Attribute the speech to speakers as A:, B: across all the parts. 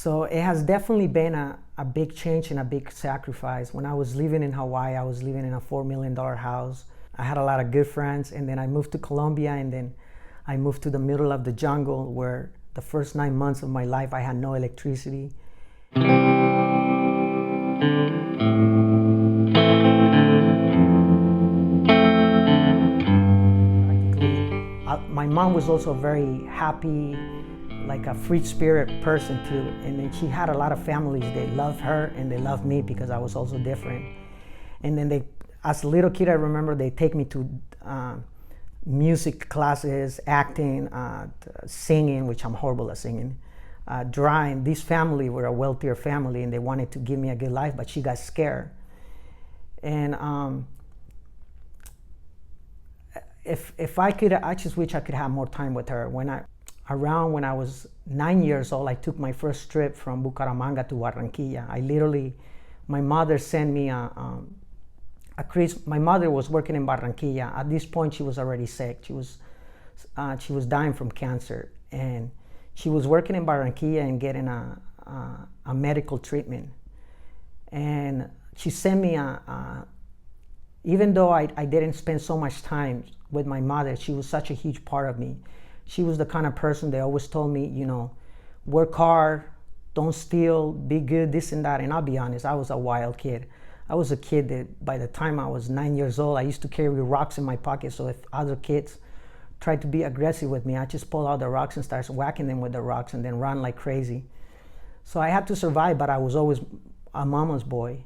A: So it has definitely been a big change and a big sacrifice. When I was living in Hawaii, I was living in a $4 million house. I had a lot of good friends, and then I moved to Colombia, and then I moved to the middle of the jungle where the first 9 months of my life I had no electricity. My mom was also very happy, like a free spirit person too. And then she had a lot of families. They loved her and they loved me because I was also different. And then as a little kid, I remember they take me to music classes, acting, singing, which I'm horrible at singing, drawing. This family were a wealthier family and they wanted to give me a good life, but she got scared. And if I could, I just wish I could have more time with her. When I was 9 years old, I took my first trip from Bucaramanga to Barranquilla. My mother sent me my mother was working in Barranquilla. At this point, she was already sick. She was dying from cancer, and she was working in Barranquilla and getting a medical treatment. And she sent me even though I didn't spend so much time with my mother, she was such a huge part of me. She was the kind of person they always told me, work hard, don't steal, be good, this and that. And I'll be honest, I was a wild kid. I was a kid that by the time I was 9 years old, I used to carry rocks in my pocket. So if other kids tried to be aggressive with me, I just pull out the rocks and start whacking them with the rocks and then run like crazy. So I had to survive, but I was always a mama's boy.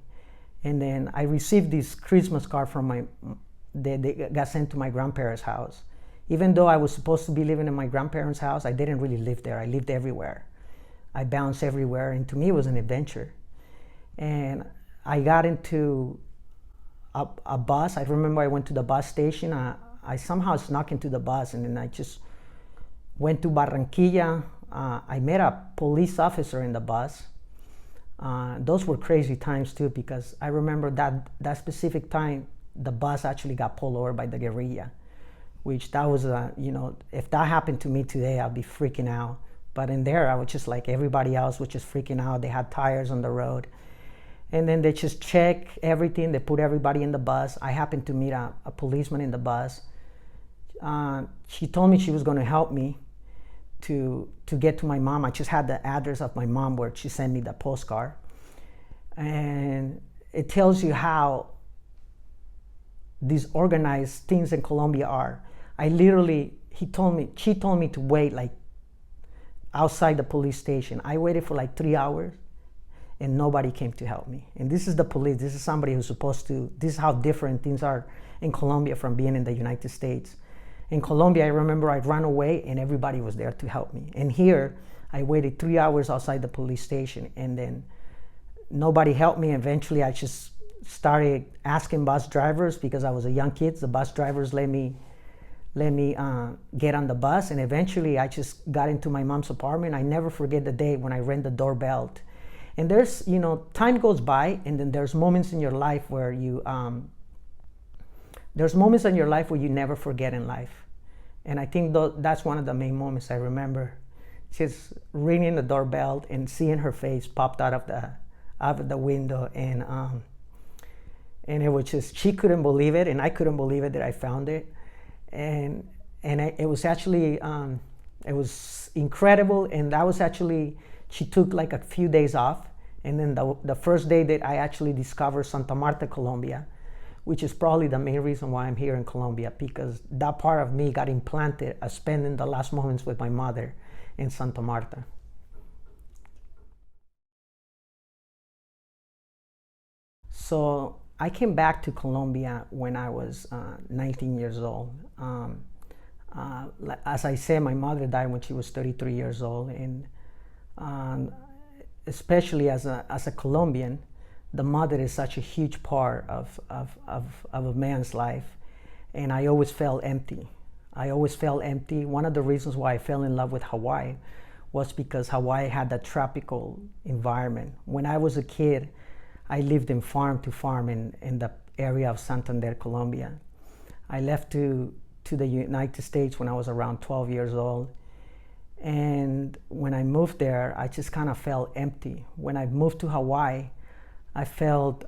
A: And then I received this Christmas card from they got sent to my grandparents' house. Even though I was supposed to be living in my grandparents' house, I didn't really live there. I lived everywhere. I bounced everywhere, and to me it was an adventure. And I got into a bus. I remember I went to the bus station. I somehow snuck into the bus, and then I just went to Barranquilla. I met a police officer in the bus. Those were crazy times too, because I remember that specific time, the bus actually got pulled over by the guerrilla, which that was, if that happened to me today, I'd be freaking out. But in there, I was just like everybody else, was just freaking out. They had tires on the road. And then they just check everything. They put everybody in the bus. I happened to meet a policeman in the bus. She told me she was going to help me to get to my mom. I just had the address of my mom where she sent me the postcard. And it tells you how these organized things in Colombia are. She told me to wait like outside the police station. I waited for like 3 hours and nobody came to help me. And this is the police. This is somebody who's supposed to, this is how different things are in Colombia from being in the United States. In Colombia, I remember I ran away and everybody was there to help me. And here, I waited 3 hours outside the police station and then nobody helped me. Eventually, I just started asking bus drivers because I was a young kid. The bus drivers let me get on the bus, and eventually I just got into my mom's apartment. I never forget the day when I rang the doorbell. And there's, time goes by, and then there's moments in your life where there's moments in your life where you never forget in life. And I think that's one of the main moments I remember. Just ringing the doorbell and seeing her face popped out of the window, and it was just, she couldn't believe it, and I couldn't believe it that I found it. And it was actually, it was incredible. And that was actually, she took like a few days off. And then the first day that I actually discovered Santa Marta, Colombia, which is probably the main reason why I'm here in Colombia, because that part of me got implanted as spending the last moments with my mother in Santa Marta. So I came back to Colombia when I was 19 years old. As I said, my mother died when she was 33 years old, and especially as a Colombian, the mother is such a huge part of a man's life, and I always felt empty. One of the reasons why I fell in love with Hawaii was because Hawaii had that tropical environment. When I was a kid, I lived in farm to farm in the area of Santander, Colombia. I left to the United States when I was around 12 years old. And when I moved there, I just kind of felt empty. When I moved to Hawaii, I felt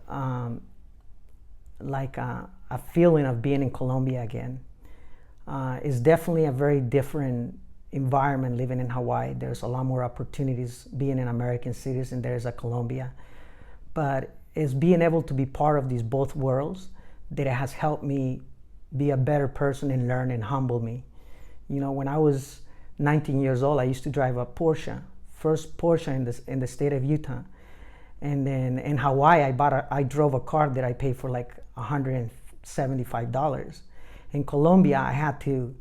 A: like a feeling of being in Colombia again. It's definitely a very different environment living in Hawaii. There's a lot more opportunities being in American cities than there is at Colombia. But it's being able to be part of these both worlds that it has helped me be a better person and learn and humble me. You know, when I was 19 years old, I used to drive a Porsche, first Porsche in the state of Utah. And then in Hawaii, I drove a car that I paid for like $175. In Colombia, I had to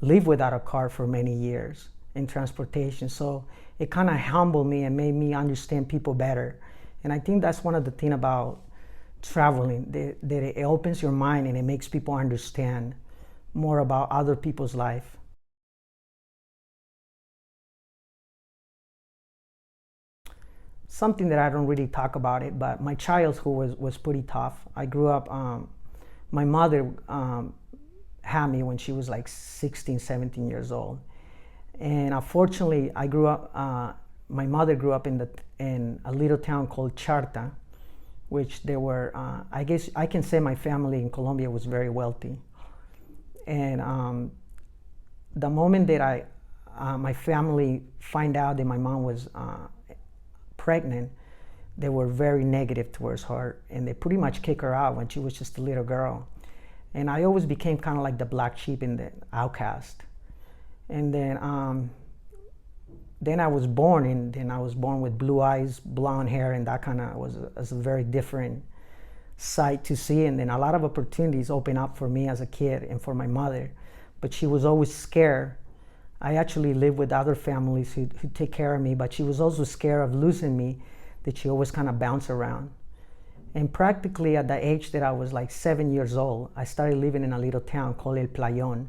A: live without a car for many years in transportation. So it kind of humbled me and made me understand people better. And I think that's one of the things about traveling, that it opens your mind and it makes people understand more about other people's life. Something that I don't really talk about it, but my childhood was pretty tough. I grew up, my mother had me when she was like 16, 17 years old. And unfortunately, I grew up, my mother grew up in a little town called Charta, which there were, I guess I can say my family in Colombia was very wealthy. And the moment that my family find out that my mom was pregnant, they were very negative towards her, and they pretty much kicked her out when she was just a little girl. And I always became kind of like the black sheep and the outcast. And then I was born, and then I was born with blue eyes, blonde hair, and that kind of was a very different sight to see. And then a lot of opportunities opened up for me as a kid and for my mother, but she was always scared. I actually lived with other families who take care of me, but she was also scared of losing me, that she always kind of bounced around. And practically at the age that I was like 7 years old, I started living in a little town called El Playón.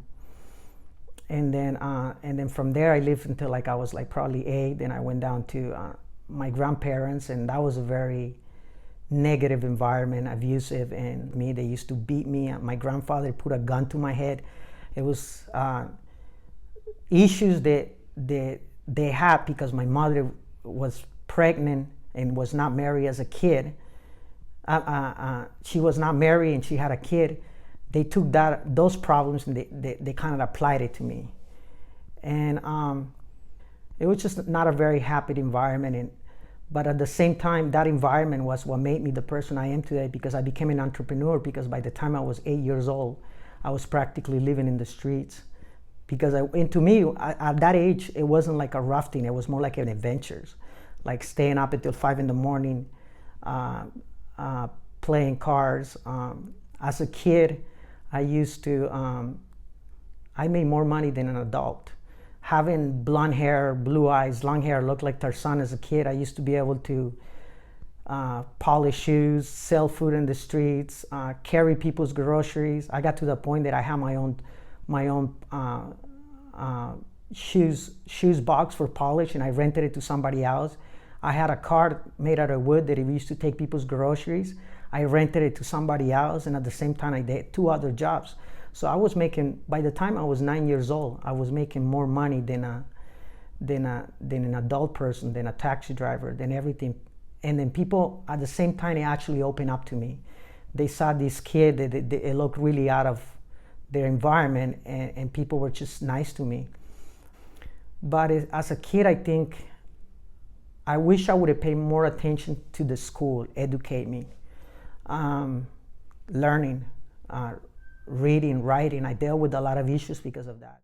A: And then from there I lived until like I was like probably 8. Then I went down to my grandparents, and that was a very negative environment, abusive, and me, they used to beat me. My grandfather put a gun to my head. It was issues that they had because my mother was pregnant and was not married as a kid. She was not married and she had a kid. They took those problems and they kind of applied it to me. And it was just not a very happy environment. But at the same time, that environment was what made me the person I am today, because I became an entrepreneur, because by the time I was 8 years old, I was practically living in the streets. Because and to me, at that age, it wasn't like a rough thing. It was more like an adventure, like staying up until 5 in the morning, playing cards. As a kid, I used to, I made more money than an adult. Having blonde hair, blue eyes, long hair, looked like Tarzan as a kid. I used to be able to polish shoes, sell food in the streets, carry people's groceries. I got to the point that I had my own shoes box for polish, and I rented it to somebody else. I had a cart made out of wood that it used to take people's groceries. I rented it to somebody else, and at the same time I did 2 other jobs. So I was making, by the time I was 9 years old, I was making more money than an adult person, than a taxi driver, than everything. And then people at the same time, they actually opened up to me. They saw this kid that it looked really out of their environment, and people were just nice to me. But as a kid, I think I wish I would have paid more attention to the school, educate me, learning, reading, writing. I dealt with a lot of issues because of that.